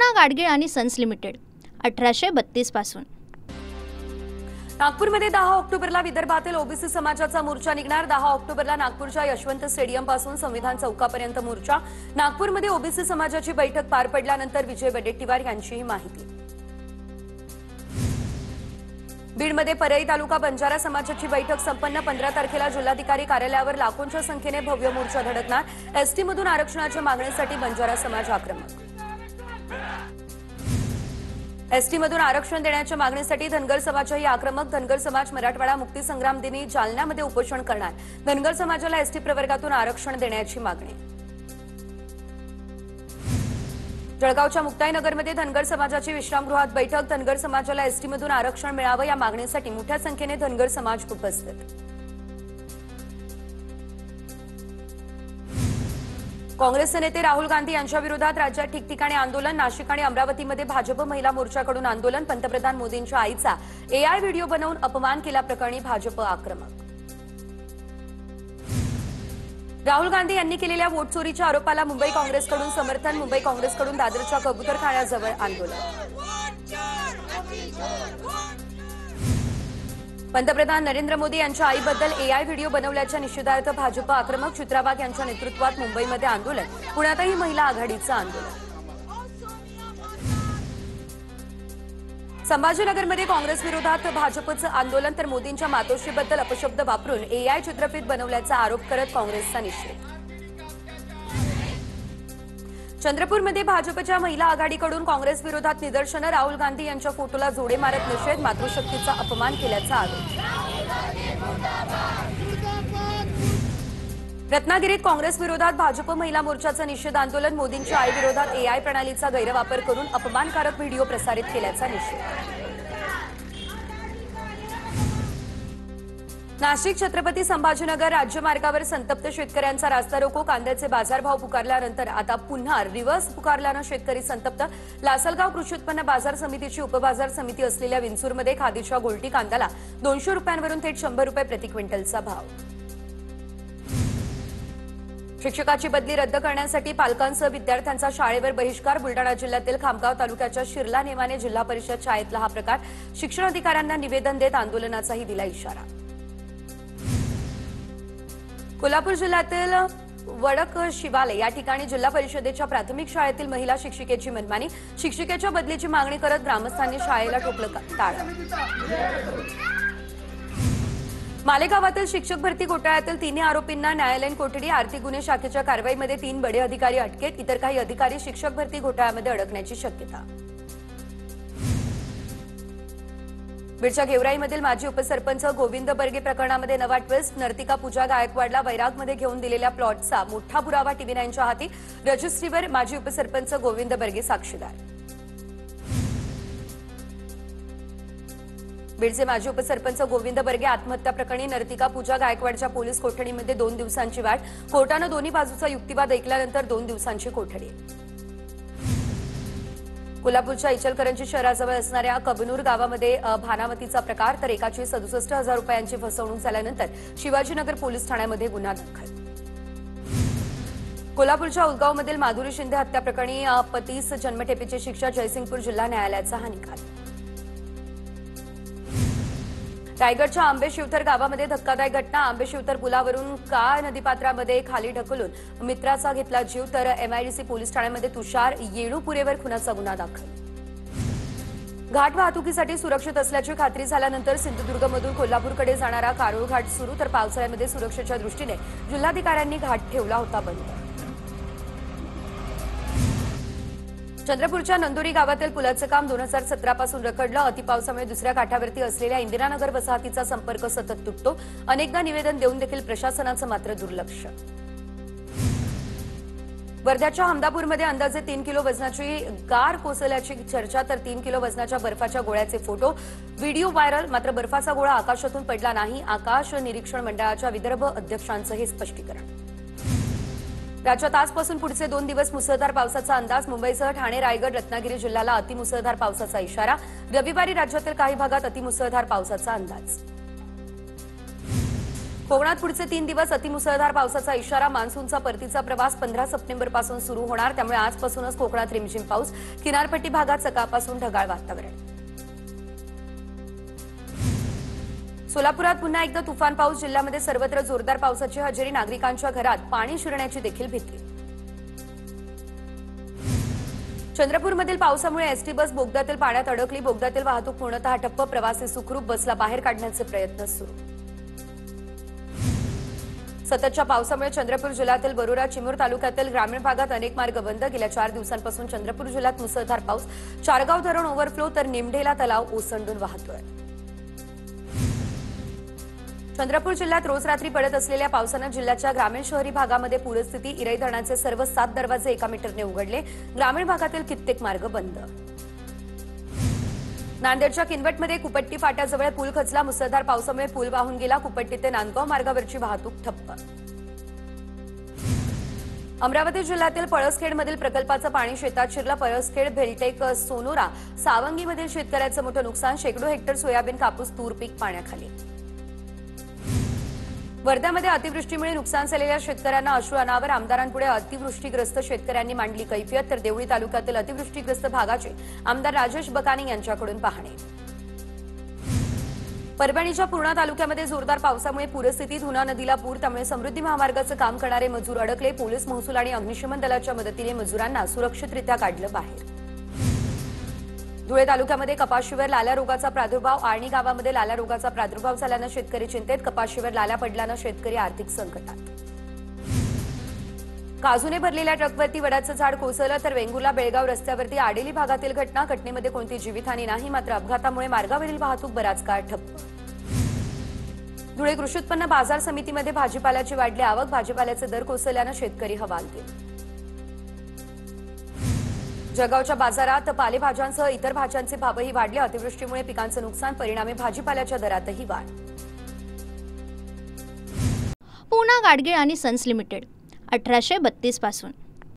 कृष्णा गाडगीळ आणि sons limited 1832 पासून। नागपूरमध्ये 10 ऑक्टोबरला विदर्भातील ओबीसी समाजाचा मोर्चा निघणार। 10 ऑक्टोबरला नागपूरच्या यशवंत स्टेडियम पासून संविधान चौकापर्यंत मोर्चा। नागपूरमध्ये ओबीसी समाजाची बैठक पार पडल्यानंतर विजय वडेट्टीवार यांची ही माहिती। बीडमध्ये परळी तालुका बंजारा समाजाची बैठक संपन्न। 15 तारखेला जिल्हाधिकारी कार्यालयावर लाखोंच्या संख्येने भव्य मोर्चा धडकणार। एसटी मधून आरक्षणाच्या मागणीसाठी बंजारा समाज आक्रमक। एसटी मधून आरक्षण देण्याच्या मागणीसाठी धनगर समाजही आक्रमक। धनगर समाज मराठवाडा मुक्ती संग्राम दिनी जालन्यामध्ये उपोषण करणार। धनगर समाजाला एसटी प्रवर्गातून आरक्षण देण्याची मागणी। जळगावच्या मुक्ताईनगरमध्ये धनगर समाजाची विश्रामगृहात बैठक। धनगर समाजाला एसटी मधून आरक्षण मिळावं या मागणीसाठी मोठ्या संख्येने धनगर समाज उपस्थित। काँग्रेसचे नेते राहुल गांधी यांच्या विरोधात राज्यात ठिकठिकाणी आंदोलन। नाशिक आणि अमरावतीमध्ये भाजप महिला मोर्चाकडून आंदोलन। पंतप्रधान मोदींच्या आईचा एआय व्हिडिओ बनवून अपमान केल्याप्रकरणी भाजप आक्रमक। राहुल गांधी यांनी केलेल्या वोट चोरीच्या आरोपाला मुंबई काँग्रेसकडून समर्थन। मुंबई काँग्रेसकडून दादरच्या कबूतरखान्याजवळ आंदोलन। पंतप्रधान नरेंद्र मोदी यांच्या आईबद्दल एआय व्हिडिओ बनवल्याच्या निषेधार्थ भाजप आक्रमक। चित्रा वाघ यांच्या नेतृत्वात मुंबईमध्ये आंदोलन। पुण्यातही महिला आघाडीचं आंदोलन। संभाजीनगरमध्ये काँग्रेस विरोधात भाजपचं आंदोलन तर मोदींच्या मातोश्रीबद्दल अपशब्द वापरून एआय चित्रफित बनवल्याचा आरोप करत काँग्रेसचा निषेध। चंद्रपूरमध्ये भाजपच्या महिला आघाडीकडून काँग्रेस विरोधात निदर्शनं। राहुल गांधी यांच्या फोटोला जोडे मारत निषेध। मातृशक्तीचा अपमान केल्याचा आरोप। रत्नागिरीत काँग्रेस विरोधात भाजप महिला मोर्चाचं निषेध आंदोलन। मोदींच्या आईविरोधात एआय प्रणालीचा गैरवापर करून अपमानकारक व्हिडिओ प्रसारित केल्याचा निषेध। नाशिक छत्रपती संभाजीनगर राज्यमार्गावर संतप्त शेतकऱ्यांचा रास्ता रोको। कांद्याचे बाजारभाव पुकारल्यानंतर आता पुन्हा रिव्हर्स पुकारल्यानं शेतकरी संतप्त। लासलगाव कृषी उत्पन्न बाजार समितीची उपबाजार समिती असलेल्या विंचूरमध्ये खादीच्या गोलटी कांद्याला 200 रुपयांवरून थेट 100 रुपये प्रति क्विंटलचा भाव। शिक्षकाची बदली रद्द करण्यासाठी पालकांसह विद्यार्थ्यांचा शाळेवर बहिष्कार। बुलडाणा जिल्ह्यातील खामगाव तालुक्याच्या शिरला नेमाने जिल्हा परिषद शाळेतला हा प्रकार। शिक्षण अधिकाऱ्यांना निवेदन देत आंदोलनाचाही दिला इशारा। कोल्हापूर जिल्ह्यातील वडक शिवाले या ठिकाणी जिल्हा परिषदेच्या प्राथमिक शाळेतील महिला शिक्षिकेची मनमानी। शिक्षिकेच्या बदलीची मागणी करत ग्रामस्थांनी शाळेला ठोकलं टाळं। मालेगावातील शिक्षक भरती घोटाळ्यातील 3 आरोपींना न्यायालयीन कोठडी। आर्थिक गुन्हे शाखेच्या कारवाईमध्ये 3 बडे अधिकारी अटकेत। इतर काही अधिकारी शिक्षक भरती घोटाळ्यामध्ये अडकण्याची शक्यता। बीडच्या गेवराईमधील माजी उपसरपंच गोविंद बर्गे प्रकरणामध्ये नवा ट्विस्ट। नर्तिका पूजा गायकवाडला वैरागमध्ये घेऊन दिलेल्या प्लॉटचा मोठा पुरावा टीव्ही9च्या हाती। रजिस्ट्रीवर माजी उपसरपंच गोविंद बर्गे साक्षीदार। बीडचे माजी उपसरपंच गोविंद बर्गे आत्महत्या प्रकरणी नर्तिका पूजा गायकवाडच्या पोलीस कोठडीमध्ये 2 दिवसांची वाढ। कोर्टानं दोन्ही बाजूचा युक्तिवाद ऐकल्यानंतर 2 दिवसांची कोठडी। कोल्हापूरच्या इचलकरंजी शहराजवळ असणाऱ्या कबनूर गावामध्ये भानामतीचा प्रकार तर एकाची 67,000 रुपयांची फसवणूक झाल्यानंतर शिवाजीनगर पोलीस ठाण्यामध्ये गुन्हा दाखल। कोल्हापूरच्या उदगावमधील माधुरी शिंदे हत्या प्रकरणी पतीस जन्मठेपेची शिक्षा। जयसिंगपूर जिल्हा न्यायालयाचा हा निकाल। रायगडच्या आंबेशिवथर गावामध्ये धक्कादायक घटना। आंबेशिवथर पुलावरून काळ नदीपात्रामध्ये खाली ढकलून मित्राचा घेतला जीव तर एमआयडीसी पोलीस ठाण्यामध्ये तुषार येणूपुरेवर खुनाचा गुन्हा दाखल। घाट वाहतुकीसाठी सुरक्षित असल्याची खात्री झाल्यानंतर सिंधुदुर्गमधून कोल्हापूरकडे जाणारा कारोळ घाट सुरू तर पावसाळ्यामध्ये सुरक्षेच्या दृष्टीने जिल्हाधिकाऱ्यांनी घाट ठेवला होता बंद। चंद्रपूरच्या नंदुरी गावातील पुलाचं काम 2017 पासून रखडलं। अतिपावसामुळे दुसऱ्या काठावरती असलेल्या इंदिरानगर वसाहतीचा संपर्क सतत तुटतो। अनेकदा निवेदन देऊन देखील प्रशासनाचं मात्र दुर्लक्ष। वर्ध्याच्या हमदापूरमध्ये अंदाजे 3 किलो वजनाची गार कोसळल्याची चर्चा तर 3 किलो वजनाच्या बर्फाच्या गोळ्याचे फोटो व्हिडिओ व्हायरल। मात्र बर्फाचा गोळा आकाशातून पडला नाही। आकाश निरीक्षण मंडळाच्या विदर्भ अध्यक्षांचं हे स्पष्टीकरण। राज्यात आजपासून पुढचे 2 दिवस मुसळधार पावसाचा अंदाज। मुंबईसह ठाणे रायगड रत्नागिरी जिल्ह्याला अतिमुसळधार पावसाचा इशारा। रविवारी राज्यातील काही भागात अतिमुसळधार पावसाचा अंदाज। कोकणात पुढचे 3 दिवस अतिमुसळधार पावसाचा इशारा. मान्सूनचा परतीचा प्रवास 15 सप्टेंबरपासून सुरू होणार. त्यामुळे आजपासूनच कोकणात रिमझिम पाऊस. किनारपट्टी भागात सकाळपासून ढगाळ वातावरण. सोलापुरात पुन्हा एकदा तुफान पाऊस. जिल्ह्यामध्ये सर्वत्र जोरदार पावसाची हजेरी. नागरिकांच्या घरात पाणी शिरण्याची देखील भीती. चंद्रपूरमधील पावसामुळे एसटी बस बोगद्यातील पाण्यात अडकली. बोगद्यातील वाहतूक पूर्णतः ठप्प. प्रवासी सुखरूप. बसला बाहेर काढण्याचे प्रयत्न सुरू. सततच्या पावसामुळे चंद्रपूर जिल्ह्यातील बरोरा चिमूर तालुक्यातील ग्रामीण भागात अनेक मार्ग बंद. गेल्या 4 दिवसांपासून चंद्रपूर जिल्ह्यात मुसळधार पाऊस. चारगाव धरण ओव्हरफ्लो तर निमढेला तलाव ओसंडून वाहतोय. चंद्रपूर जिल्ह्यात रोज रात्री पडत असलेल्या पावसानं जिल्ह्याच्या ग्रामीण शहरी भागामध्ये पूरस्थिती. इराई धरणाचे सर्व 7 दरवाजे 1 मीटरने उघडले. ग्रामीण भागातील कित्येक मार्ग बंद. नांदेडच्या किनवटमध्ये कुपट्टी फाट्याजवळ पूल खचला. मुसळधार पावसामुळे पूल वाहून गेला. कुपट्टी ते नांदगाव मार्गावरची वाहतूक ठप्प. अमरावती जिल्ह्यातील पळसखेडमधील प्रकल्पाचं पाणी शेतात शिरलं. पळसखेड, भेलटेक, सोनोरा, सावंगीमधील शेतकऱ्याचं मोठं नुकसान. शेकडो हेक्टर सोयाबीन, कापूस, तूर पीक पाण्याखाली. वर्ध्यामध्ये अतिवृष्टीमुळे नुकसान झालेल्या शेतकऱ्यांना अश्रू अनावर. आमदारांपुढे अतिवृष्टीग्रस्त शेतकऱ्यांनी मांडली कैफियत. तर देवळी तालुक्यातील अतिवृष्टीग्रस्त भागाची आमदार राजेश बकानी यांच्याकडून पाहणी. परभणीच्या पूर्णा तालुक्यामध्ये जोरदार पावसामुळे पूरस्थिती. धुना नदीला पूर. त्यामुळे समृद्धी महामार्गाचं काम करणारे मजूर अडकले. पोलीस, महसूल आणि अग्निशमन दलाच्या मदतीने मजुरांना सुरक्षितरित्या काढलं बाहेर. धुळे तालुक्यामध्ये कपाशीवर लाल्या रोगाचा प्रादुर्भाव. आर्णी गावामध्ये लाल्या रोगाचा प्रादुर्भाव झाल्यानं शेतकरी चिंतेत. कपाशीवर लाल्या पडल्यानं शेतकरी आर्थिक संकटात. काजूने भरलेल्या ट्रकवरती वडाचं झाड कोसळलं. तर वेंगुर्ला बेळगाव रस्त्यावरती आडेली भागातील घटना. घटनेमध्ये कोणती जीवितहानी नाही. मात्र अपघातामुळे मार्गावरील वाहतूक बराच काळ ठप्प. धुळे कृषी उत्पन्न बाजार समितीमध्ये भाजीपाल्याची वाढली आवक. भाजीपाल्याचे दर कोसळल्यानं शेतकरी हवालदिल. जळगावच्या बाजारात पालेभाज्यांसह इतर भाज्यांचे भावही वाढले. अतिवृष्टीमुळे पिकांचं नुकसान. परिणामी भाजीपाल्याच्या दरातही वाढ. पूना गाडगीळ आणि सन्स लिमिटेड 1832 पासून.